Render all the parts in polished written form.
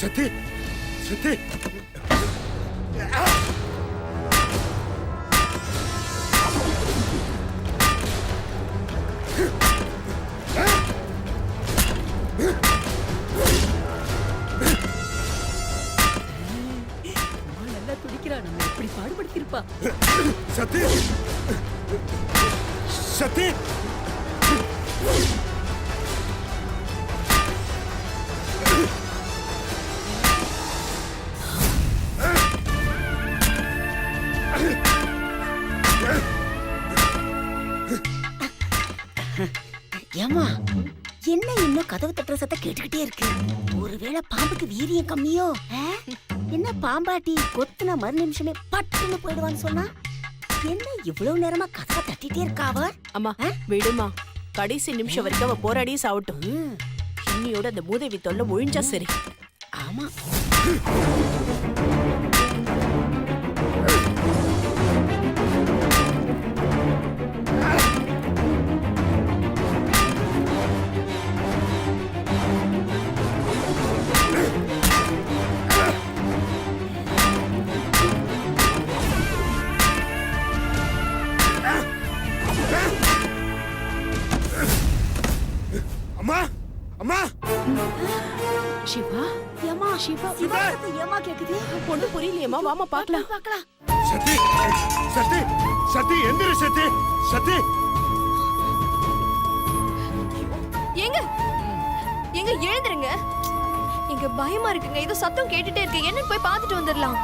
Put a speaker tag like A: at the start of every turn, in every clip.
A: சத்தி சத்தி
B: நல்லா துடிக்கிறா. நம்ம எப்படி பாடுபடுத்திருப்பா.
A: சத்தி சத்தி
C: ஏமா என்ன இன்னும் கதவு தட்டுற சத்தம் கேட்டுக்கிட்டே இருக்கு? ஒருவேளை பாம்புக்கு வீரியம் கம்மியோ? என்ன பாம்பாட்டி கொத்துனா மறு நிமிஷமே பட்டுன்னு போயிடுவான்னு சொன்னா? என்ன இவ்வளவு நேரமா கதவை தட்டிட்டே இருக்காவ?
D: அம்மா விடுமா, கடைசி நிமிஷம் வரைக்கும் அவ போராடியே சாவட்டும். இன்னியோட அந்த மூதேவி தொல்லை ஒழிஞ்சா சரி.
C: ஆமா.
A: அம்மா அம்மா
D: சிவா,
C: ஏமா
D: சிவா,
C: சிவா ஏமா கேக்குது?
D: பொண்ணு புரியலையேம்மா, வாமா பாக்கலாம்.
C: பார்க்கலாம்.
A: சத்தி சத்தி சத்தி எந்திரி சத்தி சத்தி
E: ஏங்க எங்க எழுந்துருங்க. இங்க பயமா இருக்குங்க. ஏதோ சத்தம் கேட்டுட்டே இருக்கு. என்னன்னு போய் பார்த்துட்டு வந்துடலாம்.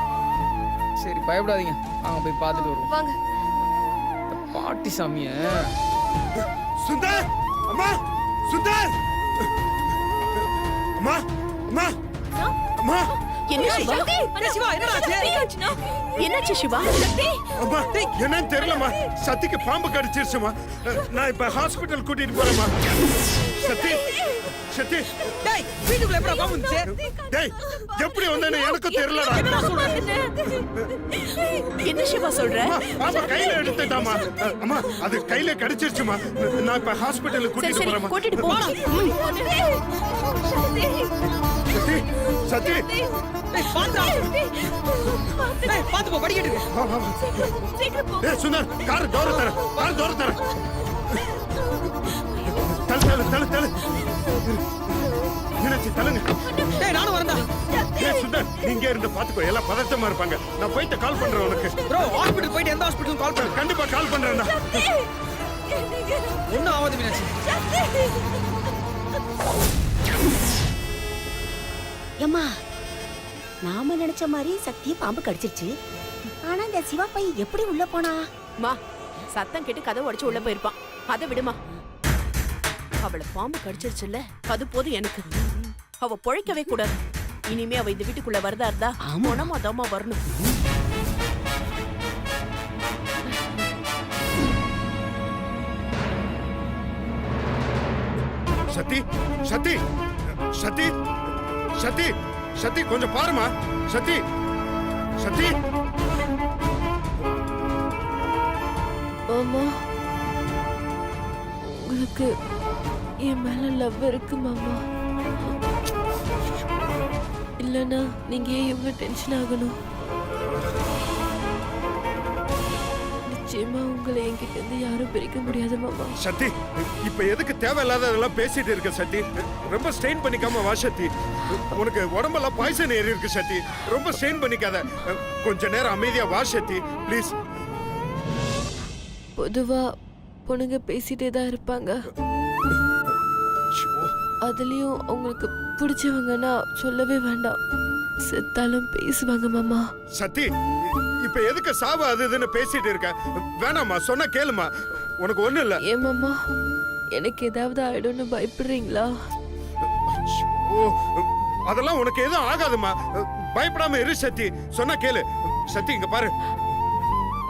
F: சரி பயப்படாதீங்க, வாங்க போய் பார்த்துட்டு வருவோம்.
E: வாங்க.
F: பாட்டி சாமிய.
A: சுந்தர் அம்மா சுந்தர் அம்மா அம்மா அம்மா
D: என்ன சிவா? என்னாச்சு சிவா?
A: அம்மா என்னன்னு தெரியலம்மா. சத்திக்கு பாம்பு கடிச்சிருச்சுமா. நான் இப்ப ஹாஸ்பிட்டல் கூட்டிட்டு போறேம்மா. சத்தி சத்தி
F: டேய் வீட்டுக்குள்ள எப்பற பாம்பு வந்துச்சு?
A: டேய் எப்படி வந்தேன்னு எனக்கும் தெரியலடா.
D: என்ன சிவா சொல்ற?
A: பாம்பு கையில எடுத்துட்டாமா. அம்மா அது கையில கடிச்சிருச்சுமா. நான் இப்ப ஹாஸ்பிட்டல்
D: சரி
A: கூட்டிட்டு
D: சரி,
A: போறேம்மா.
D: கூட்டிட்டு போ.
A: சத்தி சத்தி
F: டேய் பாத்துடா. டேய் பாத்து போ, படிக்கிட்டு இருக்கு.
A: வா வா வா. ஏய் சுந்தர் கார் டோர் தர. கார் டோர் தர. தல தல தல தல. நினைச்சு தலங்க.
F: டேய் நானும் வரேன்டா.
A: ஏய் சுந்தர் நீங்க இருந்து பாத்துக்கோ. எல்லாம் பதட்டமா இருப்பாங்க. நான் போயிட்டு கால் பண்றேன் உனக்கு.
F: ப்ரோ ஹாஸ்பிடல் போயிட்டு எந்த ஹாஸ்பிடலும் கால் பண்ணு.
A: கண்டிப்பா கால் பண்றேன்டா.
F: ஒண்ணும் ஆகாது மீனாட்சி.
C: ஏமா நாம நினைச்ச மாதிரி சக்தியை பாம்பு கடிச்சிருச்சு. ஆனா இந்த சிவா பையன் எப்படி உள்ள போனா?
D: மா, சத்தம் கேட்டு கதவு உடைச்சு உள்ள போயிருப்பான். அதை விடுமா. அவளை பாம்பு கடிச்சிருச்சுல்ல, அது போதும் எனக்கு. அவ பொழைக்கவே கூடாது. இனிமே அவ இந்த வீட்டுக்குள்ள வரதா இருந்தா மொனமா தாமா வரணும்.
A: சத்தி சத்தி சத்தி சத்தி சத்தி கொஞ்சம் பாருமா. சத்தி சத்தி
E: மாமா, உங்களுக்கு என் மேல லவ் இருக்கு மாமா. இல்லனா நீங்க ஏன் இவ்வளவு டென்ஷன் ஆகணும்? நிச்சயமா உங்களை என்கிட்ட இருந்து யாரும் பிரிக்க முடியாது மாமா.
A: சத்தி இப்ப எதுக்கு தேவையில்லாததெல்லாம் பேசிட்டு இருக்க சத்தி? ரொம்ப ஸ்ட்ரெயின் பண்ணிக்காம வா சத்தி. உனக்கு உடம்பெல்லாம் பாய்சன் ஏறி இருக்கு சத்தி. ரொம்ப ஸ்ட்ரெயின் பண்ணிக்காத. கொஞ்ச நேரம் அமைதியா வா சத்தி ப்ளீஸ்.
E: பொதுவா பொண்ணுங்க பேசிட்டே தான் இருப்பாங்க. அதுலயும் உங்களுக்கு பிடிச்சவங்கன்னா சொல்லவே வேண்டாம், செத்தாலும் பேசுவாங்க மாமா.
A: சத்தி இப்ப எதுக்கு சாவு அது இதுன்னு பேசிட்டு இருக்க? வேணாமா, சொன்னா கேளுமா. உனக்கு ஒண்ணு இல்ல.
E: ஏன் மாமா, எனக்கு ஏதாவது ஆயிடும்னு பயப்படுறீங்களா?
A: அதெல்லாம் உனக்கு எதுவும் ஆகாதுமா. பயப்படாம இரு சத்தி. சொன்னா கேளு. சத்தி இங்க பாரு.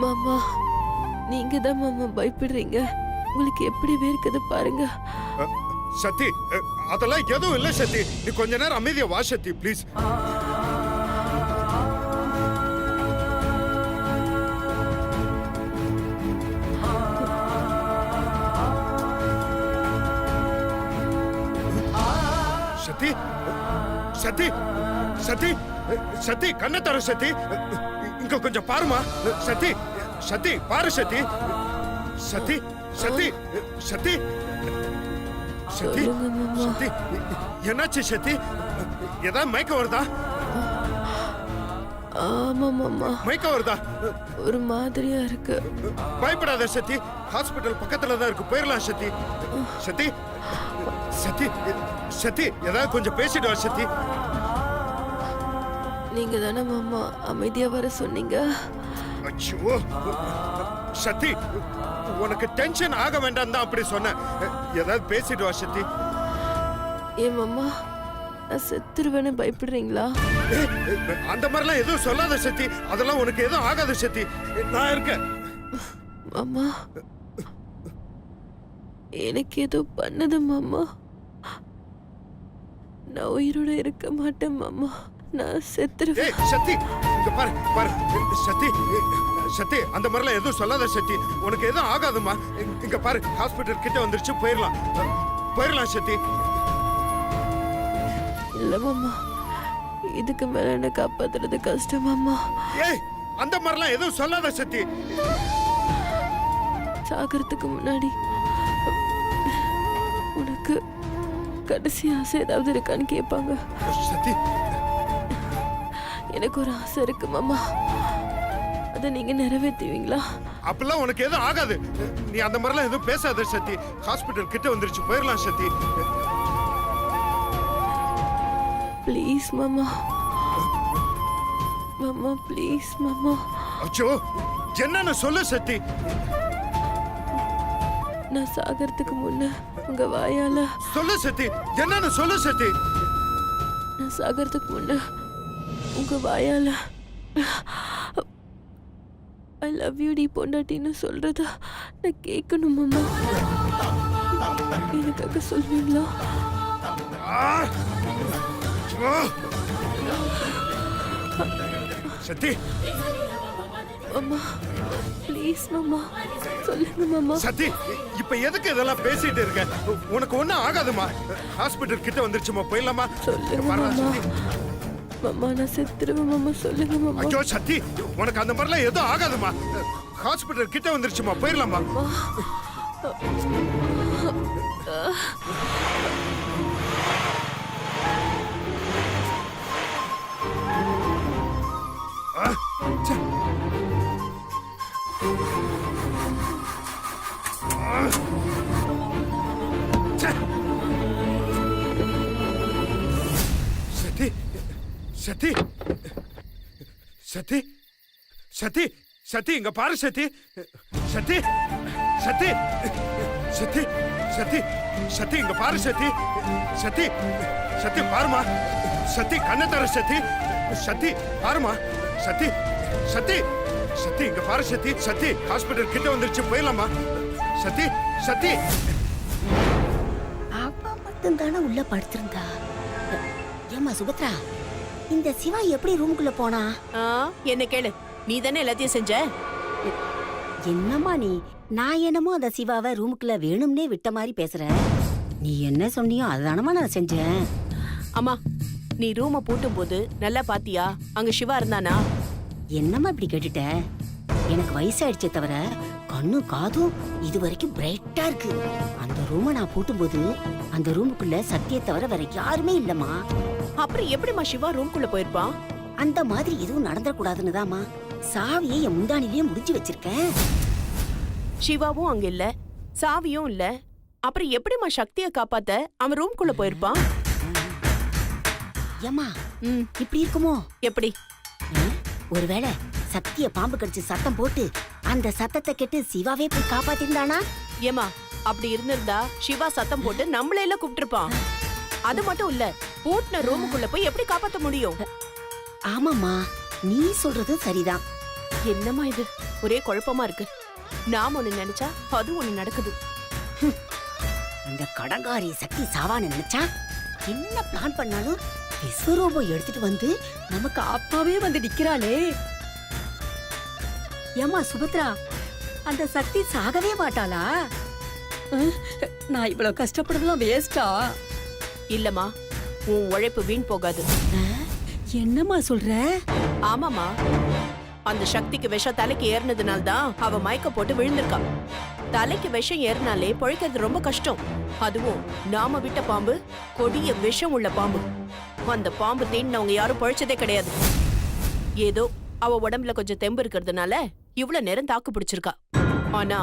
E: மாமா நீங்க தான் மாமா பயப்படுறீங்க. உங்களுக்கு எப்படி இருக்குது பாருங்க.
A: சத்தி அதெல்லாம் எதுவும் இல்ல சத்தி. நீ கொஞ்ச நேரம் அமைதியா வா சத்தி ப்ளீஸ். சத்தி சத்தி சத்தி சத்தி கண்ணை தர சத்தி இங்க கொஞ்சம் பாருமா சத்தி சத்தி பாரு சத்தி சத்தி சத்தி சத்தி சத்தி சத்தி என்னாச்சு சத்தி ஏதாவது மயக்கம் வருதா
G: ஆமா மாமா,
A: மயக்கம் வருதா
G: ஒரு மாதிரியா இருக்கு.
A: பயப்படாத சத்தி ஹாஸ்பிடல் பக்கத்துல தான் இருக்கு போயிடலாம் சத்தி சத்தி சத்தி சத்தி ஏதாவது கொஞ்சம் பேசிட்டு வா சத்தி
G: நீங்க தானே மாமா அமைதியா வர சொன்னீங்க.
A: ஐயோ சத்தி உனக்கு டென்ஷன் ஆக வேண்டாம் தான் அப்படி சொன்னேன் ஏதாவது பேசிட்டு வா சத்தி
G: ஏன் மாமா, நான் செத்துருவேன்னு பயப்படுறீங்களா?
A: அந்த மாதிரிலாம் எதுவும் சொல்லாத சத்தி அதெல்லாம் உனக்கு எதுவும் ஆகாது சத்தி நான் இருக்கேன்
G: மாமா, எனக்கு ஏதோ பண்ணது மாமா. நான் உயிரோட இருக்க மாட்டேன் மாமா, நான் செத்துருவேன்.
A: ஏய் சத்தி இங்க பாரு பாரு சத்தி சத்தி அந்த மாதிரிலாம் எதுவும் சொல்லாத சத்தி உனக்கு எதுவும் ஆகாதுமா இங்க பாரு ஹாஸ்பிடல் கிட்ட வந்துருச்சு போயிடலாம் சத்தி
G: இல்ல மாமா, இதுக்கு மேல என்ன காப்பாத்துறது கஷ்டம் மாமா.
A: ஏய் அந்த மாதிரிலாம் எதுவும் சொல்லாத சத்தி
G: சாகிறதுக்கு முன்னாடி உனக்கு கடைசி ஆசை ஏதாவது இருக்கான்னு கேட்பாங்க.
A: சத்தி
G: எனக்கு ஒரு ஆசை இருக்கு மாமா, அதை நீங்க நிறைவேற்றுவீங்களா?
A: அப்பெல்லாம் உனக்கு எதுவும் ஆகாது நீ அந்த மாதிரிலாம் எதுவும் பேசாத சத்தி ஹாஸ்பிடல் கிட்ட வந்துருச்சு போயிடலாம் சத்தி
G: ப்ளீஸ் மாமா, மாமா ப்ளீஸ் மாமா.
A: அச்சோ என்னன்னு சொல்லு சத்தி
G: நான் சாகிறதுக்கு முன்ன உங்க வாயால,
A: சொல்லு சத்தி என்னன்னு சொல்லு சத்தி
G: நான் சாகிறதுக்கு முன்ன உங்க வாயால ஐ லவ் யூ டி பொண்டாட்டின்னு சொல்றத நான் கேட்கணும் மாமா. எனக்காக சொல்வீங்களா?
A: ஆ! ஆ! சத்தி
G: மாமா ப்ளீஸ் மாமா, சொல்லுங்க மாமா.
A: சத்தி இப்ப எதுக்கு இதெல்லாம் பேசிட்டு இருக்க உனக்கு ஒண்ணும் ஆகாதுமா ஹாஸ்பிடல் கிட்ட வந்துருச்சுமா போயிடலாமா
G: சொல்லுங்க
A: பாரு,
G: மாமா.
A: சத்தி.
G: மாமா நான் செத்துருவேன் மாமா, சொல்லுங்க மாமா.
A: ஐயோ சத்தி உனக்கு அந்த மாதிரிலாம் எதுவும் ஆகாதுமா ஹாஸ்பிடல் கிட்ட வந்துருச்சுமா போயிடலாமா ஆ, ச்சே. ஆ. ச்சே. சத்தி சத்தி சத்தி சத்தி சத்தி இங்க பாரு சத்தி சத்தி சத்தி சத்தி சத்தி சத்தி இங்க பாரு சத்தி சத்தி சத்தி பாருமா சத்தி கண்ணை தர சத்தி சத்தி பாருமா சத்தி சத்தி சத்தி இங்க பாரு சத்தி சத்தி ஹாஸ்பிடல் கிட்ட வந்துருச்சு போயிடலாமா சத்தி சத்தி
C: அவ மட்டும் தானே உள்ள படுத்திருந்தா. ஏமா சுபத்ரா, இந்த சிவா எப்படி ரூமுக்குள்ள போனா?
D: என்ன கேளு, நீ தானே எல்லாத்தையும் செஞ்ச.
C: என்னம்மா நீ? நான் என்னமோ அந்த சிவாவை ரூமுக்குள்ள வேணும்னே விட்ட மாதிரி பேசுற. நீ என்ன சொன்னியோ அதுதானமா நான் செஞ்சேன்.
D: அம்மா, நீ ரூம பூட்டும் போது நல்லா பாத்தியா அங்க சிவா இருந்தானா?
C: என்னம்மா இப்படி கேட்டுட்ட? எனக்கு வயசாயிடுச்சே தவிர கண்ணும் காதும் இது வரைக்கும் பிரைட்டா இருக்கு. அந்த ரூமை நான் பூட்டும்போது அந்த ரூமுக்குள்ள சத்தியை தவிர வேற யாருமே இல்லம்மா.
D: அப்புறம் எப்படிமா சிவா ரூம்குள்ள போயிருப்பான்?
C: அந்த மாதிரி எதுவும் நடந்துடக்கூடாதுன்னு தாம்மா சாவியை என் முந்தானிலேயே முடிஞ்சு வச்சிருக்கேன்.
D: சிவாவும் அங்க இல்ல, சாவியும் இல்ல, அப்புறம் எப்படிமா சக்தியை காப்பாத்த அவன் ரூம்குள்ள போயிருப்பான்?
C: ஏம்மா
D: ம்,
C: இப்படி இருக்குமோ?
D: எப்படி?
C: ஒருவேளை சத்திய பாம்பு கடிச்சு சத்தம் போட்டு அந்த சத்தத்தை கேட்டு சிவாவே போய் காப்பாத்திருந்தானா?
D: ஏமா அப்படி இருந்திருந்தா சிவா சத்தம் போட்டு நம்மள எல்லாம் கூப்பிட்டுருப்பான். அது மட்டும் இல்ல, பூட்டின ரூமுக்குள்ள போய் எப்படி காப்பாத்த முடியும்?
C: ஆமாம்மா, நீ சொல்றது சரிதான்.
D: என்னம்மா இது, ஒரே குழப்பமா இருக்கு. நாம ஒண்ணு நினைச்சா அது ஒண்ணு நடக்குது.
C: இந்த கடங்காரி சக்தி சாவான்னு நினைச்சா என்ன பிளான் பண்ணாலும் விஸ்வரூபம் எடுத்துட்டு வந்து
B: நமக்கு அப்பாவே வந்து நிக்கிறாளே. ஏமா சுபத்ரா, அந்த சக்தி சாகவே மாட்டாளா? நான் இவ்வளவு கஷ்டப்படுறதுலாம் வேஸ்டா?
D: இல்லம்மா, உன் உழைப்பு வீண் போகாது.
B: என்னம்மா சொல்ற?
D: ஆமாமா, அந்த சக்திக்கு விஷம் தலைக்கு ஏறினதுனால தான் அவ மயக்க போட்டு விழுந்திருக்கா. தலைக்கு விஷம் ஏறினாலே பொழைக்கிறது ரொம்ப கஷ்டம். அதுவும் நாம விட்ட பாம்பு கொடிய விஷம் உள்ள பாம்பு. அந்த பாம்பு தீண்டினவங்க யாரும் பொழைச்சதே கிடையாது. ஏதோ அவ உடம்புல கொஞ்சம் தெம்பு இருக்கிறதுனால இவ்வளவு நேரம் தாக்கு பிடிச்சிருக்கா. ஆனா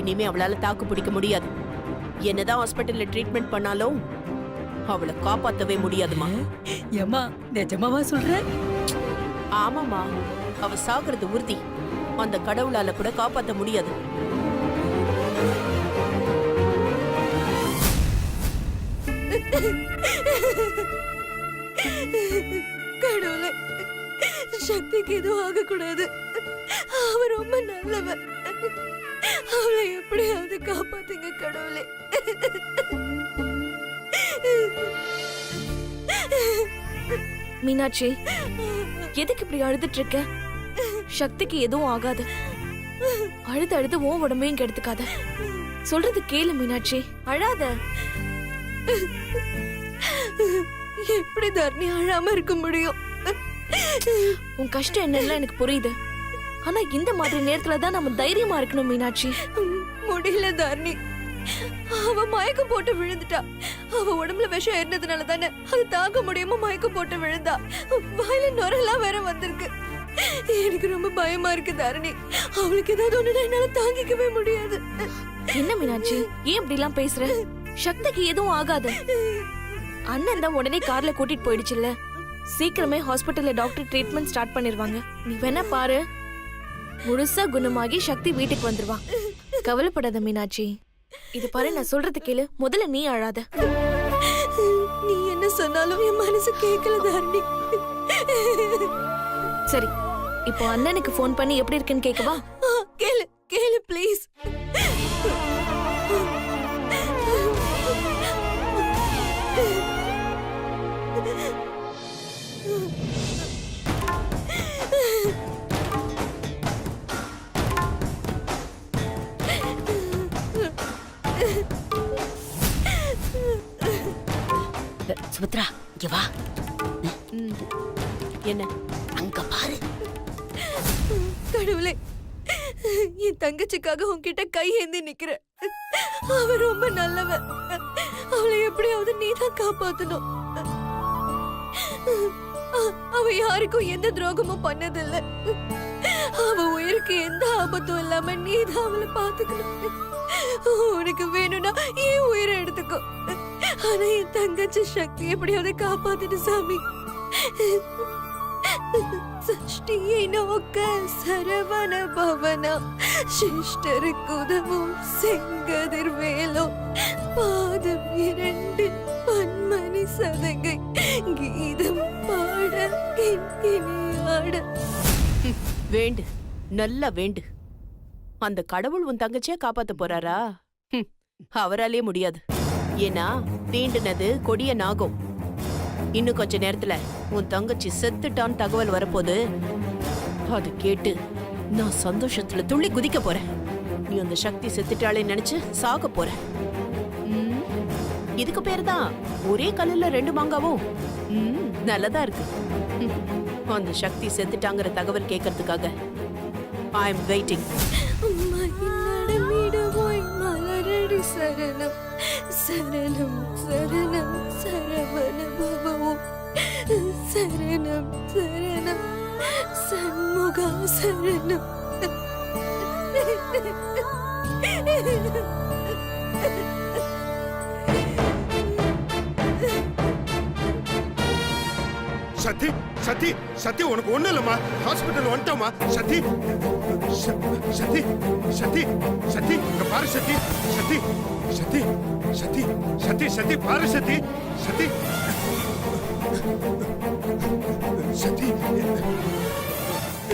D: இனிமே அவளால தாக்கு பிடிக்க முடியாது. என்னதான் ஹாஸ்பிட்டல்ல ட்ரீட்மெண்ட் பண்ணாலும் அவளை காப்பாத்தவே முடியாதுமா.
B: ஏம்மா நிஜமாவா சொல்ற?
D: ஆமாமா, அவ சாகுறது உறுதி. அந்த கடவுளால கூட காப்பாத்த முடியாது.
G: கடவுளே, சக்திக்கு எதுவும் ஆகக்கூடாது. அவ ரொம்ப நல்லவ. அவளை எப்படியாவது காப்பாத்துங்க கடவுளே.
E: மீனாட்சி, எதுக்கு இப்படி அழுதுட்டு இருக்க? சக்திக்கு எதுவும் ஆகாது. அழுது அழுது உன் உடம்பையும் கெடுத்துக்காத. சொல்றது கேளு மீனாட்சி, அழாத.
G: எப்படி தர்ணி அழாம இருக்க முடியும்?
E: உன் கஷ்டம் என்னன்னு எனக்கு புரியுது. ஆனா இந்த மாதிரி நேரத்துல தான் நம்ம தைரியமா இருக்கணும் மீனாட்சி.
G: முடியல தர்ணி. அவ மயக்கம் போட்டு விழுந்துட்டா. அவ உடம்புல விஷம் ஏறினதுனால தானே அது தாங்க முடியாம மயக்கம் போட்டு விழுந்தா. வாயில நுரெல்லாம் வேற வந்திருக்கு. எனக்கு ரொம்ப பயமா இருக்கு தரணி. அவளுக்கு ஏதாவது ஒண்ணுனா என்னால தாங்கிக்கவே முடியாது.
E: என்ன மீனாட்சி, ஏன் இப்படி எல்லாம் பேசுற? சக்திக்கு எதுவும் ஆகாது. அண்ணன் தான் உடனே கார்ல கூட்டிட்டு போயிடுச்சுல்ல. சீக்கிரமே ஹாஸ்பிட்டல்ல டாக்டர் ட்ரீட்மெண்ட் ஸ்டார்ட் பண்ணிருவாங்க. நீ வேணா பாரு, முழுசா குணமாகி சக்தி வீட்டுக்கு வந்துருவா. கவலைப்படாத மீனாட்சி. இது பாரு, நான் சொல்றது கேளு. முதல்ல நீ அழாத.
G: நீ என்ன சொன்னாலும் என் மனசு கேட்கல தரணி.
E: சரி, இப்போ அண்ணனுக்கு ஃபோன் பண்ணி எப்படி இருக்குன்னு கேட்கவா?
G: கேளு கேளு ப்ளீஸ்.
C: சுபத்ரா, இங்க வா.
D: என்ன?
C: அங்க பாரு.
G: கடவுளே, என் தங்கச்சிக்காக உன்கிட்ட கை ஏந்தி நிக்கிறேன். அவ ரொம்ப நல்லவ. அவளை எப்படியாவது நீதான் காப்பாத்தணும். அவ யாருக்கும் எந்த துரோகமும் பண்ணதில்லை. அவ உயிருக்கு எந்த ஆபத்தும் இல்லாம நீதான் அவளை பாத்துக்கணும். உனக்கு வேணும்னா என் உயிரை எடுத்துக்கோ. ஆனா என் தங்கச்சி சக்தி எப்படியாவது காப்பாத்துட்டு சாமி. சஷ்டியை நோக்க சரவண பவனா, சிஷ்டருக்கு உதவும் செங்கதிர் வேலோ, பாதம் 2 பன்மணி சதங்கை, கீதம் பாட கிண்கிணியாட.
D: வேண்டு, நல்லா வேண்டு. அந்த கடவுள் உன் தங்கச்சியா காப்பாத்த போறாரா? அவராலே முடியாது. ஏன்னா தீண்டுனது கொடிய நாகம். இன்னும் கொஞ்ச நேரத்துல உன் தங்கச்சி செத்துட்டான்னு தகவல் வரப்போது. அது கேட்டு நான் சந்தோஷத்துல துள்ளி குதிக்க போறேன். நீ அந்த சக்தி செத்துட்டாளே நினைச்சு சாக போற. இதுக்கு பேரு தான் ஒரே கல்லுல 2 மாங்காவும். நல்லதா இருக்கு. அந்த சக்தி செத்துட்டாங்கிற தகவல் கேட்கறதுக்காக ஐ எம் வெயிட்டிங்.
G: மலரடி சரணம் சரணம் சரணம் சரவண பவம், சரணம் சரணம் சண்முகா சரணம்.
A: சத்தி சத்தி சத்தி, உனக்கு ஒண்ணு இல்லம்மா. ஹாஸ்பிட்டல் வந்துட்டோமா சத்தி? சத்தி சத்தி சத்தி, இங்க பாரு சத்தி. சத்தி சத்தி சத்தி சத்தி சத்தி, பாரு சத்தி. சத்தி சத்தி,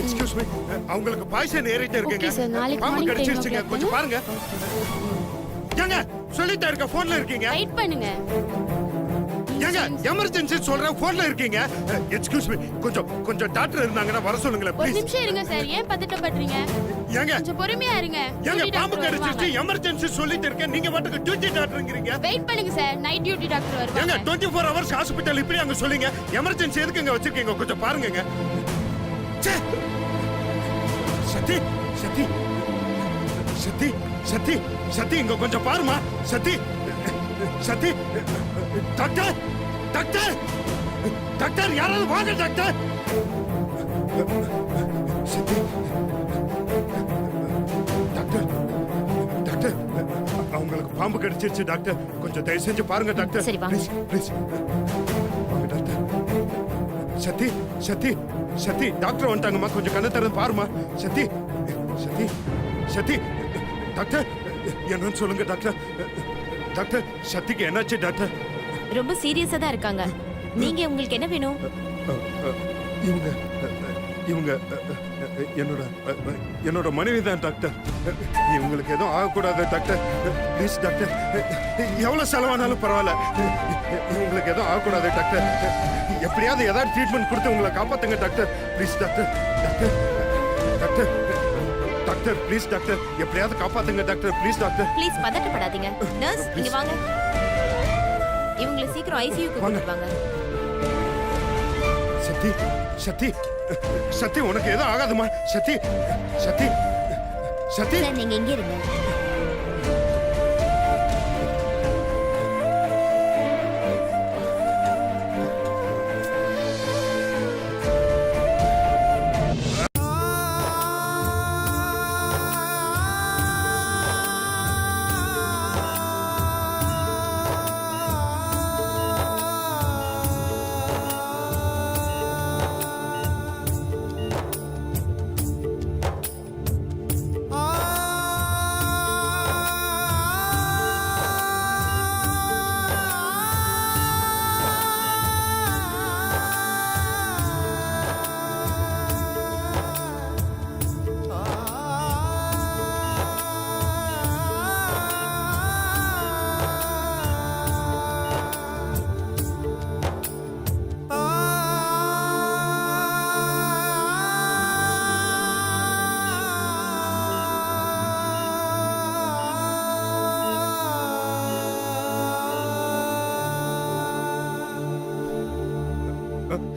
A: எக்ஸ்கியூஸ் மீ, அவங்களுக்கு பாய்சன் ஏறிட்டே இருக்குங்க. பாம்பு கடிச்சிருச்சுங்க, கொஞ்சம் பாருங்க. ஏங்க சொல்லிட்டே இருக்க, போன்ல இருக்கீங்க.
H: வெயிட் பண்ணுங்க.
A: ஏங்க எமர்ஜென்சி சொல்றேன் போன்ல இருக்கீங்க. எக்ஸ்கியூஸ் மீ, கொஞ்சம் டாக்டர் இருந்தாங்கன்னா வர சொல்லுங்களேன்
H: ஒரு
A: ப்ளீஸ்.
H: நிமிஷம் இருங்க சார், ஏன் பதட்டப்படுறீங்க?
A: ஏங்க
H: கொஞ்சம் பொறுமையா இருங்க.
A: ஏங்க
H: டியூட்டி
A: பாம்பு
H: டாக்டர்
A: கடிச்சிட்டு
H: வருவாங்க.
A: எமர்ஜென்சி சொல்லிட்டு இருக்கேன், நீங்க மட்டும் டியூட்டி டாக்டர்ங்கறீங்க.
H: வெயிட் பண்ணுங்க சார், நைட் டியூட்டி டாக்டர்
A: ஏங்க
H: வருவாங்க.
A: 24 ஹவர்ஸ் ஹாஸ்பிடல் இப்படி அங்க சொல்லுங்க. எமர்ஜென்சி எதுக்குங்க வச்சிருக்கீங்க, கொஞ்சம் பாருங்கங்க. ச்சே. சத்தி சத்தி சத்தி சத்தி சத்தி இங்க கொஞ்சம் பாருமா. சத்தி சத்தி டாக்டர் டாக்டர் டாக்டர் யாராவது வாங்க டாக்டர். சத்தி டாக்டர் டாக்டர் அவங்களுக்கு பாம்பு கடிச்சிருச்சு டாக்டர், கொஞ்சம் தயவு செஞ்சு பாருங்க டாக்டர்.
C: சரி, வாங்க.
A: ப்ளீஸ் வாங்க டாக்டர். சத்தி சத்தி சத்தி டாக்டர் வந்துட்டாங்கம்மா, கொஞ்சம் கண்ணை திறந்து பாருமா. சத்தி சத்தி சத்தி டாக்டர் என்னன்னு சொல்லுங்க டாக்டர். டாக்டர் சத்திக்கு என்னாச்சு டாக்டர்?
C: ரொம்ப சீரியஸா தான் இருக்காங்க. நீங்க உங்களுக்கு என்ன வேணும்?
A: இவங்க இவங்க என்னோட மனைவி தான் டாக்டர். இவங்களுக்கு எதுவும் ஆகக்கூடாது டாக்டர், ப்ளீஸ் டாக்டர். எவ்வளவு செலவானாலும் பரவாயில்ல, இவங்களுக்கு எதுவும் ஆகக்கூடாது டாக்டர். எப்படியாவது ஏதாவது ட்ரீட்மெண்ட் கொடுத்து உங்களை காப்பாத்துங்க doctor, please doctor. Doctor doctor doctor please doctor, எப்படியாவது காப்பாத்துங்க டாக்டர், ப்ளீஸ் டாக்டர்.
C: ப்ளீஸ் பதட்டப்படாதீங்க. நர்ஸ் இங்க வாங்க. இவங்களை சீக்கிரம் ஐசியூக்கு
A: வாங்க.
C: கூட்டிட்டு வாங்க.
A: சத்தி சத்தி சத்தி உனக்கு எதுவும் ஆகாதுமா. சத்தி சத்தி சத்தி
C: சார் நீங்க எங்க இருங்க.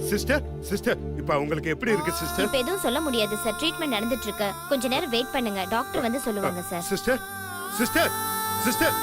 A: சிஸ்டர் சிஸ்டர் இப்ப உங்களுக்கு எப்படி இருக்கு சிஸ்டர்?
C: இப்ப எதுவும் சொல்ல முடியாது சார், ட்ரீட்மெண்ட் நடந்துட்டு இருக்கு. கொஞ்ச நேரம் வெயிட் பண்ணுங்க, டாக்டர் வந்து சொல்லுவாங்க sir.
A: Sister sister sister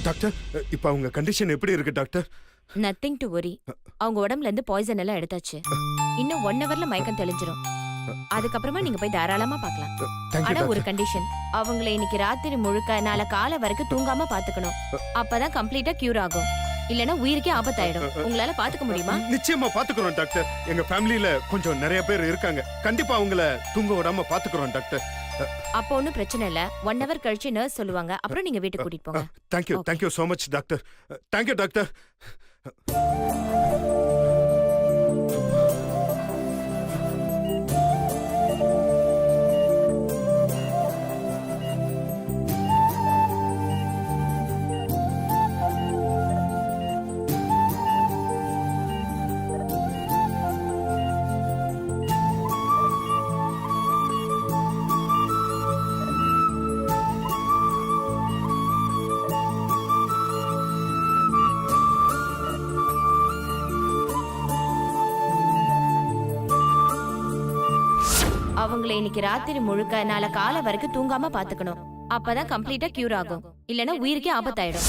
A: doctor இப்ப அவங்க கண்டிஷன் எப்படி இருக்கு டாக்டர்?
C: Nothing to worry. அவங்க உடம்புல இருந்து பாய்சன் எல்லாம் எடுத்தாச்சு. இன்னும் 1 ஹவர்ல மயக்கம் தெளிஞ்சிரும். அதுக்கப்புறமா நீங்க போய் தாராளமா பார்க்கலாம்.
A: தேங்க்யூ
C: ஆனா ஒரு
A: டாக்டர்.
C: கண்டிஷன், அவங்களை இன்னைக்கு ராத்திரி முழுக்க நாளை காலை வரைக்கும் தூங்காம பாத்துக்கணும். அப்பதான் கம்ப்ளீட்டா கியூர் ஆகும். இல்லனா உயிருக்கே ஆபத்தாயிடும். உங்களால பாத்துக்க முடியுமா?
A: நிச்சயமா பாத்துக்கிறோம் டாக்டர். எங்க ஃபேமிலில கொஞ்சம் நிறைய பேர் இருக்காங்க, கண்டிப்பா அவங்கள தூங்க விடாம பாத்துக்கிறோம் டாக்டர்.
C: அப்போ ஒன்னும் பிரச்சனை இல்ல. 1 ஹவர் கழிச்சு நர்ஸ் சொல்லுவாங்க. அப்புறம் நீங்க வீட்டுக்கு கூட்டிட்டு போங்க.
A: Thank you thank you so much doctor. Thank you doctor.
I: அவங்கள இன்னைக்கு ராத்திரி முழுக்க நாளை காலை வரைக்கும் தூங்காம பாத்துக்கணும். அப்பதான் கம்ப்ளீட்டா கியூர் ஆகும். இல்லனா உயிருக்கே ஆபத்தாயிடும்.